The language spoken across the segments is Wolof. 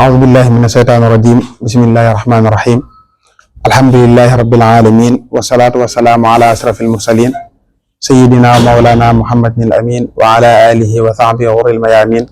أعوذ بالله من الشيطان الرجيم بسم الله الرحمن الرحيم الحمد لله رب العالمين والصلاة والسلام على أشرف المرسلين سيدنا ومولانا محمد الأمين وعلى آله وصحبه غر الميامين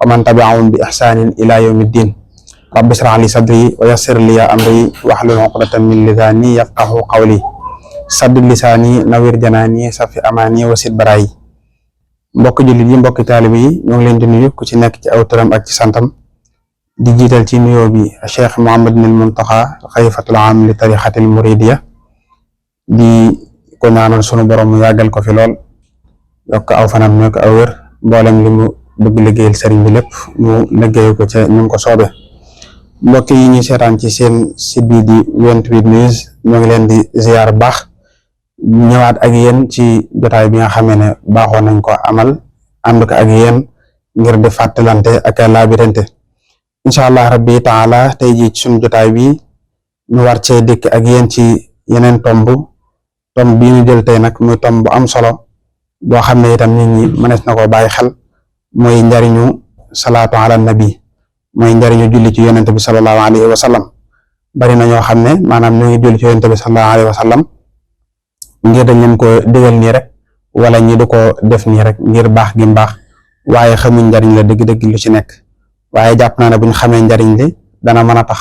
ومن تبعهم بإحسان إلى يوم الدين رب اشرح لي صدري ويسر لي أمري واحلل عقدة من لساني يفقهوا قولي sadd lisaani nawir janaani safi amaani wasit baraay mbokk jullit yi mbokki taalibe yi ñoo ngi leen di nuyu ku ci nekk ci aw turam ak ci santam di jiital ci nuyoo bi Cheikh Mouhamadul Muntaxa xalifatul aam li tarixatil muridiya di ko ñaanal sunu borom mu yàggal ko fi lool yokk aw fanam ñoo ko aw wér mboolem li mu bëgg liggéeyal sëriñ bi lépp mu liggéey ko ca ñu ko soobe mbokk yi ñuy seetaan ci seen site bi di 28 News ñoo ngi leen di ziar baax ñëwaat ak yéen ci jotaay bi nga xamee ne baaxoon nañ ko amal ànd ko ak yéen ngir di fàttalante ak laabirante incha allah rabbi taala tey jii ci suñu jotaay bi ñu war cee dikk ak yéen ci yeneen tomb bi ñu jël tey nag muy tomb bu am solo boo xam ne itam nit ñi mënees na ko bàyyi xel mooy njariñu salaatu ala nabi mooy njariñu julli ci yonente bi sallallahu alayhi wa sallam bari na ñoo xam ne maanaam ñu ngi julli ci yonente bi sallallahu alayhi wa sallam ngir dañ leen ko digal nii rek wala ñi du ko def nii rek ngir baax gi mbaax waaye xamuñ njariñ la dëgg-dëgg lu ci nekk waaye jàpp naa ne buñ xamee njariñ li dana mën a tax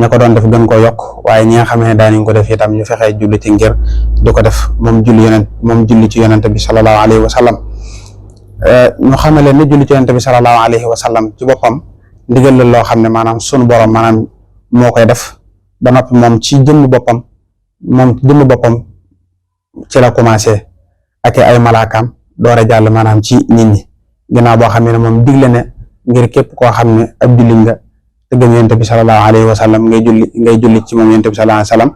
ña ko doon def gën ko yokk waaye ñi nga xamee ne daanañ ko def itam ñu fexee julli ci ngir du ko def moom julli ci yonente bi sallallahu alayhi wa sallam ñu xamale ne julli ci yonente bi sallallahu alayhi wa sallam ci boppam ndigal la loo xam ne maanaam sunu borom maanaam moo koy def ba noppi moom ci jëmm boppam ci la commencé ak ay malaakaam door a jàll maanaam ci nit ñi ginnaaw boo xam ne moom digle ne ngir képp koo xam ne ab julli nga te gëm yonent bi sallallahu alayhi wa sallam ngay julli ci moom yonent bi sallallahu alayhi wa sallam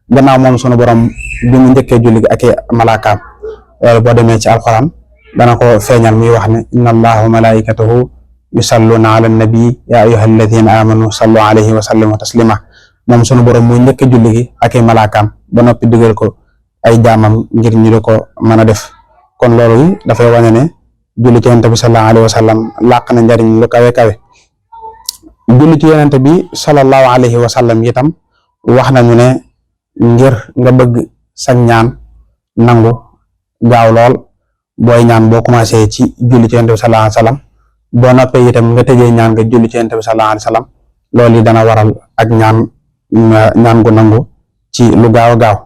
gannaaw moom sunu borom bi mu njëkkee julli gi ak ay malaakaam loolu boo demee ci alquran dana ko feeñal muy wax ne inna allaha wa malaikatahu yusalluna ala nabi ya ayyuha alladina amanu sallu alayhi wa sallimu taslima moom sunu borom muy njëkk julli gi ak ay malaakaam ba noppi digal ko ay jaamam ngir ñu di ko mën a def kon loolu dafay wane ne julli ci yonent bi sallallahu alayhi wa sallam làq na njariñ lu kawe kawe julli ci yonent bi sallallahu alayhi wa sallam itam wax nañu ne ngir nga bëgg sañ ñaan nangu gaaw lool booy ñaan boo commencé ci julli ci yonent bi sallallahu alayhi wa sallam boo noppee itam nga tëjee ñaan nga julli ci yonent bi sallallahu alayhi wa sallam loolu yi dana waral ak ñaan gu nangu ci lu gaaw a gaaw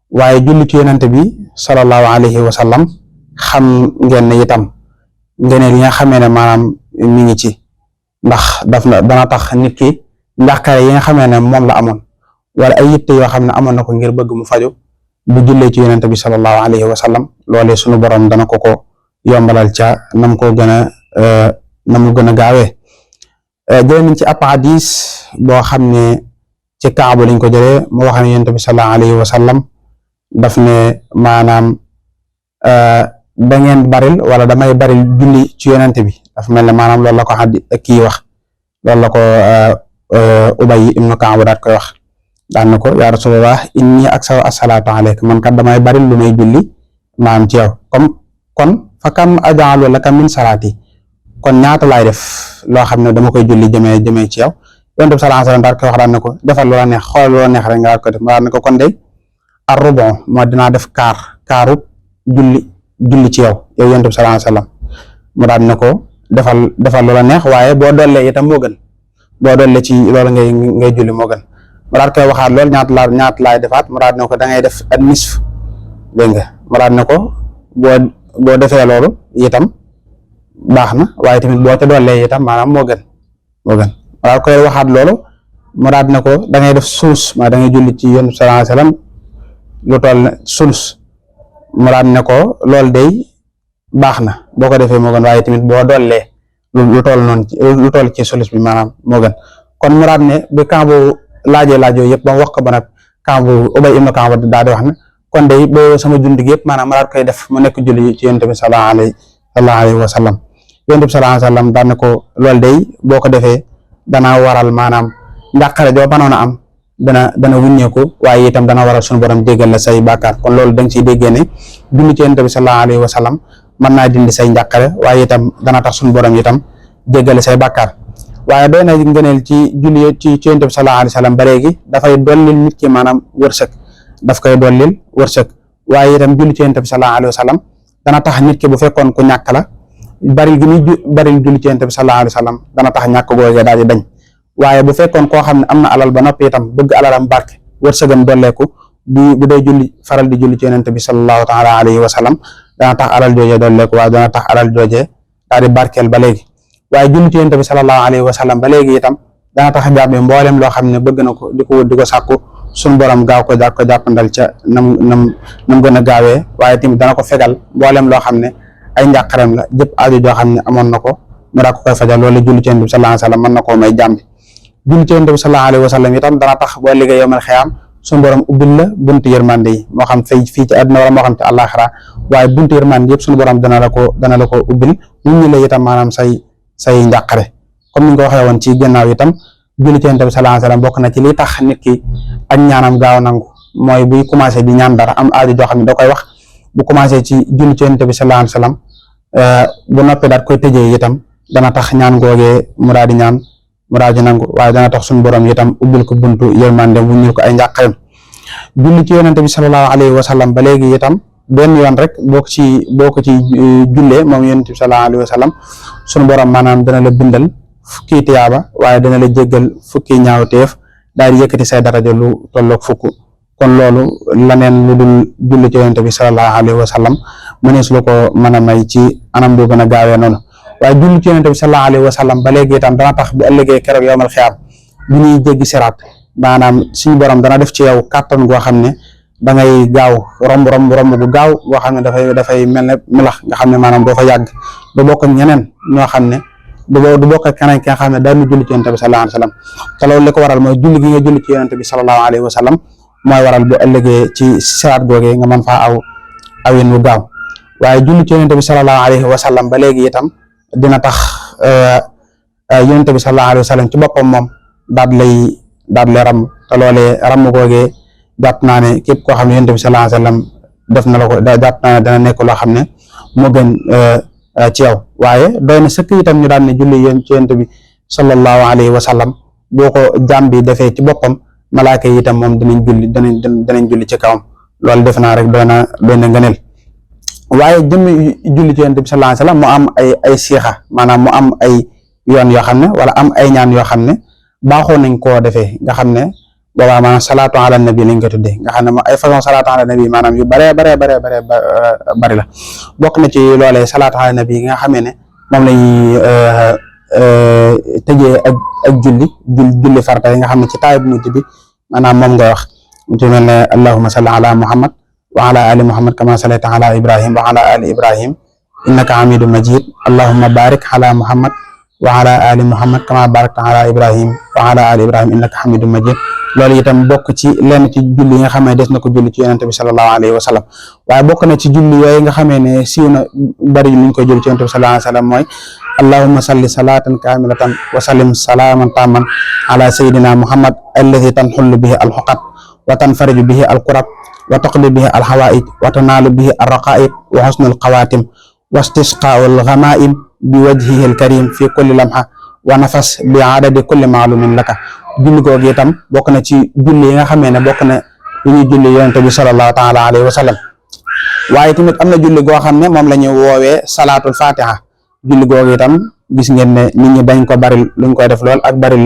waaye julli ci yonent bi sallallahu alayhi wa sallam xam ngeen ne itam ngeen li nga xamee ne maanaam mi ngi ci ndax dana tax nit ki njàqare yi nga xamee ne moom la amoon wala ay yitte yoo xam ne amoon na ko ngir bëgg mu faju bu jullee ci yonent bi sallallahu alayhi wa sallam loolee sunu borom dana ko yombalal ca nam mu gën a gaawee jëlee nañ ci ab hadis boo xam ne ci Kaaba lañ ko jëlee mu wax ne yonent bi sallallahu alayhi wa sallam daf ne maanaam da ngeen baril wala damay baril julli ci yonent bi daf mel ne maanaam loolu la ko kii wax loolu la ko Ubay ibnu Kaab daat koy wax daan na ko yaa Rasulullah inni aksaru asalaatu alayka man kat damay baril lu may julli maanaam ci yow kon fa kam ajaalu laka min salaati kon ñaata laay def loo xam ne dama koy julli jëmee ci yow yonent bi sallallahu alayhi wa sallam daat koy wax daan na ko defal loola neex xoolal loola neex rek nga daat ko def daan na ko kon de ar-rubu moo dinaa def kaaru julli ci yow yonent bi sallallahu alayhi wa sallam mu daal ne ko defal loola neex waaye boo dollee itam moo gën boo dollee ci loolu ngay julli moo gën mu daal koy waxaat loolu ñaata laay defaat mu daal ne ko da ngay def at nisf dégg nga mu daal ne ko boo defee loolu itam baax na waaye tamit boo ca dollee itam maanaam moo gën mu daal koy waxaat loolu mu daal ne ko da ngay def sulus maa da ngay julli ci yonent bi sallallahu alayhi wa sallam lu toll ne sulus muraad ne ko loolu day baax na boo ko defee moo gën waaye tamit boo dollee lu toll ci sulus bi maanaam moo gën kon muraad ne bi Kaabu laajoo yëpp ba mu wax ko ba nag Kaabu Ubay ibn Kaab daal di wax ne kon day boo sama julli gi yëpp maanaam muraad koy def mu nekk julli ci yonent bi sallallahu alayhi wa sallam yonent bi sallallahu alayhi wa sallam daal ne ko loolu day boo ko defee dana waral maanaam njàqare joo banoon a am dana wuññeeku waaye itam dana waral suñu borom jéggal la say bàkkaar kon loolu danga ciy déggee ne julli ci yonent bi sallallahu alayhi wa sallam mën naa dindi say njàqare waaye itam dana tax suñu borom itam jéggale say bàkkaar waaye doy na ngëneel ci julli ci Yonent bi sallallahu alayhi wa sallam ba léegi dafay dollil nit ki maanaam wërsëg, daf koy dollil wërsëg. waaye itam julli ci Yonent bi sallallahu alayhi wa sallam dana tax nit ki bu fekkoon ku ñàkk la baril gi muy baril julli ci Yonent bi sallallahu alayhi wa sallam dana tax ñàkk googee daal di dañ. waaye bu fekkoon koo xam ne am na alal ba noppi itam bëgg alalam barke wërsëgam dolleeku bu dee julli faral di julli ci Yonent bi sallallahu taala alayhi wa sallam dana tax alal joojee dolleeku waaye dana tax alal joojee daal di barkeel ba léegi. waaye julli ci Yonent bi sallallahu alayhi wa sallam ba léegi itam dana tax jaam bi mboolem loo xam ne bëgg na ko di ko wut di ko sàkku suñu borom gaaw ko jàppandal ca nam gën a gaawee. waaye tamit dana ko fegal mboolem loo xam ne ay njàqareem la jëpp aajo joo xam ne amoon na ko mu daa ko koy fajal loolu julli ci Yonent bi sallallahu alayhi wa sallam mën na koo may jaam bi. julli ci Yonent bi sallallahu alayhi wa sallam itam dana tax boo liggéey yawmal xiyaam suñu borom ubbil la buntu yërmande yi moo xam fii ci àdduna wala moo xam ci àllaaxira waaye buntu yërmande yëpp suñu borom dana la ko ubbil ñu la itam maanaam say njàqare. comme ni nga ko waxee woon ci gannaaw itam julli ci Yonent bi sallallahu alayhi wa sallam bokk na ci li tax nit ki ak ñaanam gaaw nangu mooy buy commencé di ñaan dara am aajo joo xam ne da koy wax bu commencé ci julli ci Yonent bi sallallahu alayhi wa sallam bu noppi daat koy tëjee itam dana tax ñaan googee mu daal di ñaan mu daal di nangu waaye dana tax suñu borom itam ubbil ko buntu yërmande bu ñu ko ay njàqareem. julli ci Yonent bi sallallahu alayhi wa sallam ba léegi itam benn yoon rek boo ko ci jullee moom Yonent bi sallallahu alayhi wa sallam suñu borom maanaam dana la bindal fukki tiyaaba waaye dana la jéggal fukki ñaawteef daal di yëkkati say daraja lu tolloog fukk. kon loolu laneen lu dul julli ci Yonent bi sallallahu alayhi wa sallam mënees lu ko mën a may ci anam bu gën a gaawee noonu. waaye julli ci Yonent bi sallallahu alayhi wa sallam ba léegi itam dana tax bu ëllëgee keroog yawmal xiyaam bu ñuy jéggi siraat maanaam suñu borom dana def ci yow kàttan goo xam ne da ngay gaaw romb gu gaaw goo xam ne dafay mel ne melax nga xam ne maanaam doo fa yàgg du bokk ak ñeneen ñoo xam ne du bokk ak keneen ki nga xam ne daanu julli ci Yonent bi sallallahu alayhi wa sallam te loolu li ko waral mooy julli gi nga julli ci Yonent bi sallallahu alayhi wa sallam mooy waral bu ëllëgee ci siraat googee nga mën faa awin wu gaaw. waaye julli ci Yonent bi sallallahu alayhi wa sallam ba léegi itam dina tax Yonent bi sallallahu alayhi wa sallam ci boppam moom daal lay ram te loolee ram googee jàpp naa ne képp koo xam ne Yonent bi sallallahu alayhi wa sallam def na la ko jàpp naa ne dana nekk loo xam ne moo gën ci yow. waaye doy na sëkk itam ñu daan ne julli ci Yonent bi sallallahu alayhi wa sallam boo ko jàmm bi defee ci boppam malaaka yi itam moom danañ julli ci kawam loolu def naa rek doy na ngëneel. waaye jëmmi julli ci Yonent bi sallallahu alayhi wa sallam mu am ay siixa maanaam mu am ay yoon yoo xam ne wala am ay ñaan yoo xam ne baaxoo nañ koo defee nga xam ne boobaa maanaam salaatu ala nabi lañ ko tuddee nga xam ne ay façon salaatu ala nabi maanaam yu bari la bokk na ci loolee salaatu ala nabi nga xamee ne moom lañuy tëjee ak julli farata yi nga xam ne ci taay bu mujj bi maanaam moom ngay wax mu ci mel ne allahumma salli ala muhammad wa ala ali muhammad kama sallayta ala ibrahim wa ala ali ibrahim innaka hamidun majid allahumma barik ala muhammad wa ala ali muhammad kama barakta ala ibrahim wa ala ali ibrahim innaka hamidun majid loolu itam bokk ci lenn ci julli yi nga xamee des na ko julli ci Yonent bi sallallahu alayhi wa sallam. waaye bokk na ci julli yooyu nga xamee ne siiw na bari luñ koy julli ci Yonent bi sallallahu alayhi wa sallam mooy allahumma salli salatan kamilatan wa sallim salaman taman ala sayidina muhammad alladi tanxullu bihi alxuqat wa tanfariju bihi alkurab wa taqdi bihi alxawaij wa tanaalu bihi arraqaib wa xusnul xawaatim wa istisqaa'ul ghamaa'im bi wajhihi alkarim fi kulli lamha wa nafas bi adadi kulli maalumin laka. julli googu itam bokk na ci julli yi nga xamee ne bokk na lu ñuy julli Yonent bi sallallahu taala alayhi wa sallam. waaye tamit am na julli goo xam ne moom la ñuy woowee salaatul fatiha julli googu itam gis ngeen ne nit ñi dañ ko bari luñ koy def lool ak bari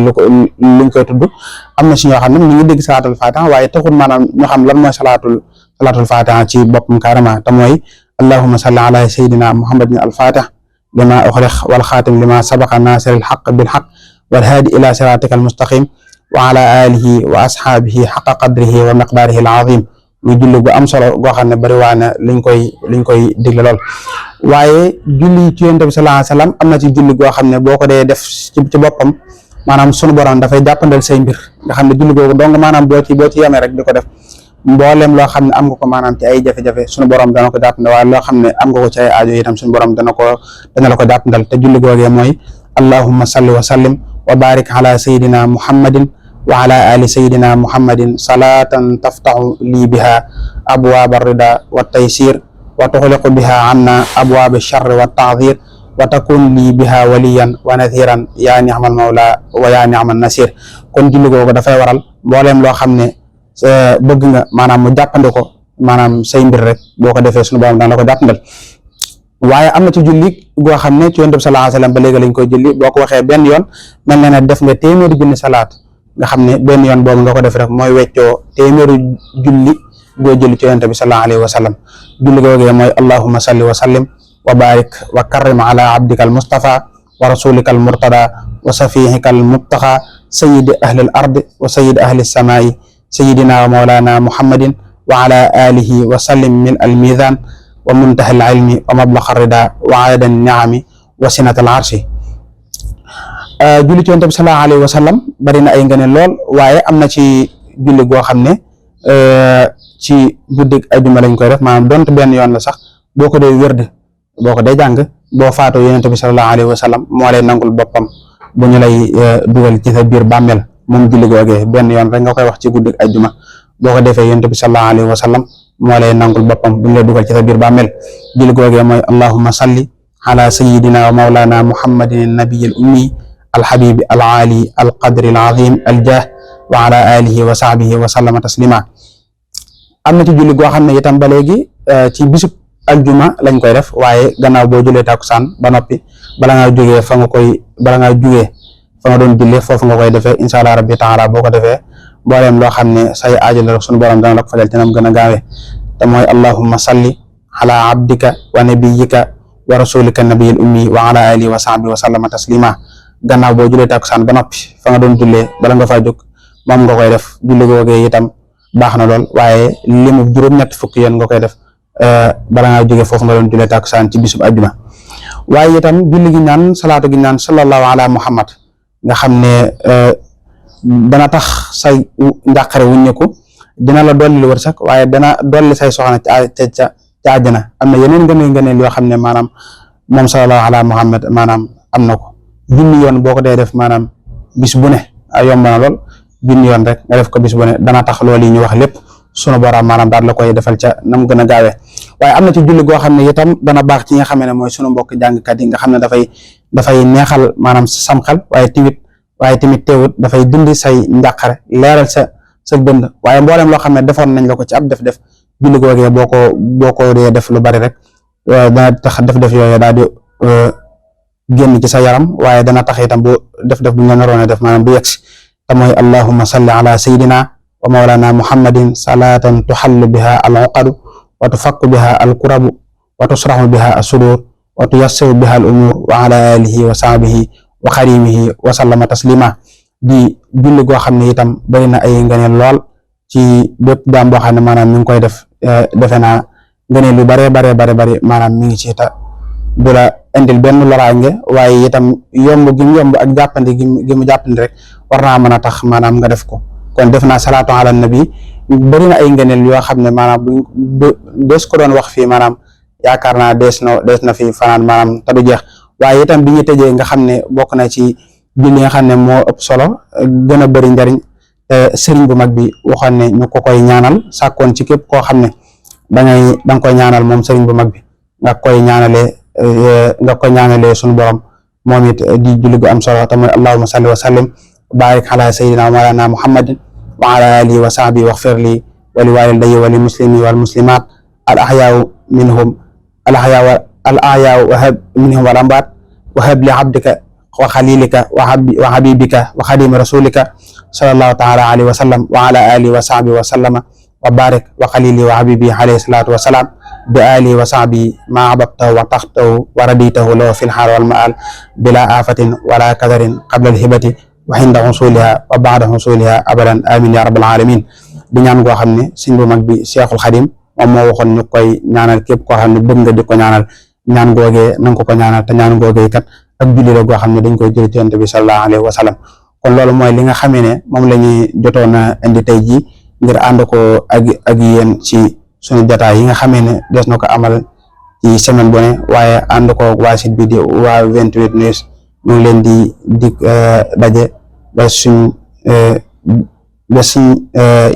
luñ koy tudd am na si ñoo xam ne ñu ngi dégg salaatul fatiha waaye taxul maanaam ñu xam lan mooy salaatul fatiha ci boppam carrément te mooy allahumma salli ala sayyidina muhammadin al-fatih lima uxliq wal xaatim lima sabaqa nasiril xaq bil xaq wal haadi ila siratika al mustaqim wa ala alihi wa ashaabihi xaqa qadrihi wa miqdaarihi al azim muy julli gu am solo goo xam ne bari waa na liñ koy digle lool. waaye julli ci Yonent bi sallallahu alayhi wa sallam am na ci julli goo xam ne boo ko dee def ci boppam maanaam sunu borom dafay jàppandal say mbir nga xam ne julli googu donc maanaam boo ci yemee rek di ko def mboolem loo xam ne am nga ko maanaam ci ay jafe-jafe sunu borom dana ko jàppandal waaye loo xam ne am nga ko ci ay aajo itam sunu borom dana la ko jàppandal te julli googee mooy allahumma salli wa sallim wa barik ala sayidina muhammadin wa ala ali sayidina muhammadin salatan taftaxu lii biha abwaab arrida wa taysir wa tuxliqu biha anna abwaab alcharri wa taadir wa takun lii biha waliyan wa nathiran yaa ni'mal mawla wa yaa ni'man nasir. kon julli googu dafay waral mbooleem loo xam ne bëgg nga maanaam mu jàppandi ko maanaam say mbir rek boo ko defee suñu borom dana la ko jàppandal. waaye am na ci julli goo xam ne ci Yonent bi sallallahu alayhi wasallam ba léegi lañ koy julli boo ko waxee benn yoon mel na ne def nga téeméeri junni salaat nga xam ne benn yoon boobu nga ko def rek mooy weccoo téeméeri julli goo julli ci Yonent bi sallallahu alayhi wasallam. julli googee mooy allahumma salli wa sallim wa barik wa karrim ala abdika al mustafa wa rasulika al murtada wa safihika al mubtaxa sayyidi ahli al ardi wa sayyidi ahli samaa'i sayyidina wa mawlana muhammadin wa ala alihi wa sallim min al mizan wa muntaha al ilmi wa mablaxa rida wa aada an ni'ami wa sinat al arshi. julli ci Yonent bi sallallahu alayhi wa sallam bari na ay ngëneel lool waaye am na ci julli goo xam ne ci guddig ajuma lañ koy def maanaam donte benn yoon la sax boo ko dee wérd boo ko dee jàng boo faatoo Yonent bi sallallahu alayhi wa sallam moo lay nangul boppam bu ñu lay dugal ci sa biir bàmmeel moom julli googee benn yoon rek nga koy wax ci guddig ajuma boo ko defee Yonent bi sallallahu alayhi wa sallam moo lay nangul boppam bu ñu lay dugal ci sa biir bàmmeel. julli googee mooy allahumma salli ala sayyidina wa mawlana muhammadin nabiyil ummi alxabibi alaali alqadri alazim aljah wa ala alihi wa sahbihi wa sallama taslima. am na ci julli goo xam ne itam ba léegi ci bisub aljuma lañ koy def waaye gannaaw boo julee takusaan ba noppi bala ngaa jógee fa nga doon jullee foofu nga koy defee incha allah rabbi taala boo ko defee mbooleem loo xam ne say aajo la rek sunu borom dana la ko fajal ci nam gën a gaawee te mooy allahumma salli ala abdika wa nabiyyika wa rasulika nabiyil ummi wa ala alihi wa sahbihi wa sallama taslima. gannaaw boo julee takusaan ba noppi fa nga doon jullee bala nga faa jóg moom nga koy def julli googee itam baax na lool waaye limu juróom-ñett fukki yoon nga koy def bala ngaa jógee foofu nga doon jullee takusaan ci bisub ajjuma. waaye itam julli gi ñaan salaatu gi ñaan sallallahu ala muhammad nga xam ne dana tax say njàqare wuññeeku dina la dolli wërsëg waaye dana dolli say soxna ca àjjana. am na yeneen ngëneel yoo xam ne maanaam moom sallallahu ala muhammad maanaam am na ko junni yoon boo ko dee def maanaam bis bu ne yomb na lool junni yoon rek nga def ko bis bu ne dana tax loolu yi ñu wax lépp sunu borom maanaam daal la koy defal ca nam gën a gaawee. waaye am na ci julli goo xam ne itam dana baax ci nga xam ne mooy sunu mbokk jàngkat yi nga xam ne dafay neexal maanaam sam xel waaye tamit teewut dafay dindi say njàqare leeral sa dënd waaye mboolem loo xam ne defoon nañ la ko ci ab def julli googee boo ko dee def lu bari rek dana tax def yooyu daal di génn ci sa yaram waaye dana tax itam bu def bu ñu la naroon a def maanaam du yegsi te mooy allahumma salli ala sayyidina wa mawlana muhammadin salatan tuhallu biha al uqadu wa tufakku biha al kurabu wa tusrahu biha as sudur wa tuyassiru biha al umur wa ala alihi wa sahbihi wa xarimihi wa sallama taslima. di julli goo xam ne itam bari na ay ngëneel lool ci bépp jaam boo xam ne maanaam mi ngi koy def defe naa ngëneel lu bare maanaam mi ngi ci ta du la indil benn loraange waaye itam yomb gi mu yomb ak jàppandi gi mu jàppandi rek war naa mën a tax maanaam nga def ko. kon def naa salaatu ala nabi bari na ay ngëneel yoo xam ne maanaam des ko doon wax fii maanaam yaakaar naa des na fi fanaan maanaam te du jeex. waaye itam bi ñu tëjee nga xam ne bokk na ci julli nga xam ne moo ëpp solo gën a bëri njariñ sëriñ bu mag bi waxoon ne ñu ko koy ñaanal sàkkoon ci képp koo xam ne danga koy ñaanal moom sëriñ bu mag bi nga koy ñaanalee suñu borom moom it di julli gu am solo te mooy allahumma salli wa sallim barik ala sayyidina wa mawlana muhammadin wa ala alihi wa sahbihi waghfir li wa li walidayya wa li muslimi wal muslimat al ahyaa'u minhum wahab minhum wal amwaat wahab li abdika wa xalilika wa habibika wa xadimi rasulika sallallahu taala alayhi wa sallam wa ala alihi wa sahbihi wa sallama wa barik wa xalili wa habibi alayhi salatu wa salam bi alihi wa sahbihi ma abadtahu wa taxtahu wa raditahu lahu fil xaal wal maal bila afatin wala kadarin qabla alhibati wa inda xusuliha wa ba'da xusuliha abadan amin ya rabbal alamin. di ñaan goo xam ne sëñ bu mag bi Cheikhul Xadim moom moo waxoon ñu koy ñaanal képp koo xam ne bëgg nga di ko ñaanal ñaan googee nanga ko ñaanal te ñaan googee kat ak julli la goo xam ne dañ koy jël ci Yonent bi sallallahu alayhi wa sallam. kon loolu mooy li nga xamee ne moom la ñuy jotoon a indi tey jii ngir ànd ko ak yéen ci suñu jotaay yi nga xamee ne des na ko amal ci semaine bu ne waaye ànd ko waa site bi di waa 28 news ñu ngi leen di daje ba suñ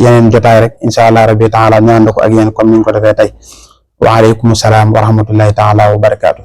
yeneen jotaay rek incha allah rabbi taala ñu ànd ko ak yéen comme ni ñu ko defee tey. wa aleykum salaam wa rahmatullahi taala wa barakaatu.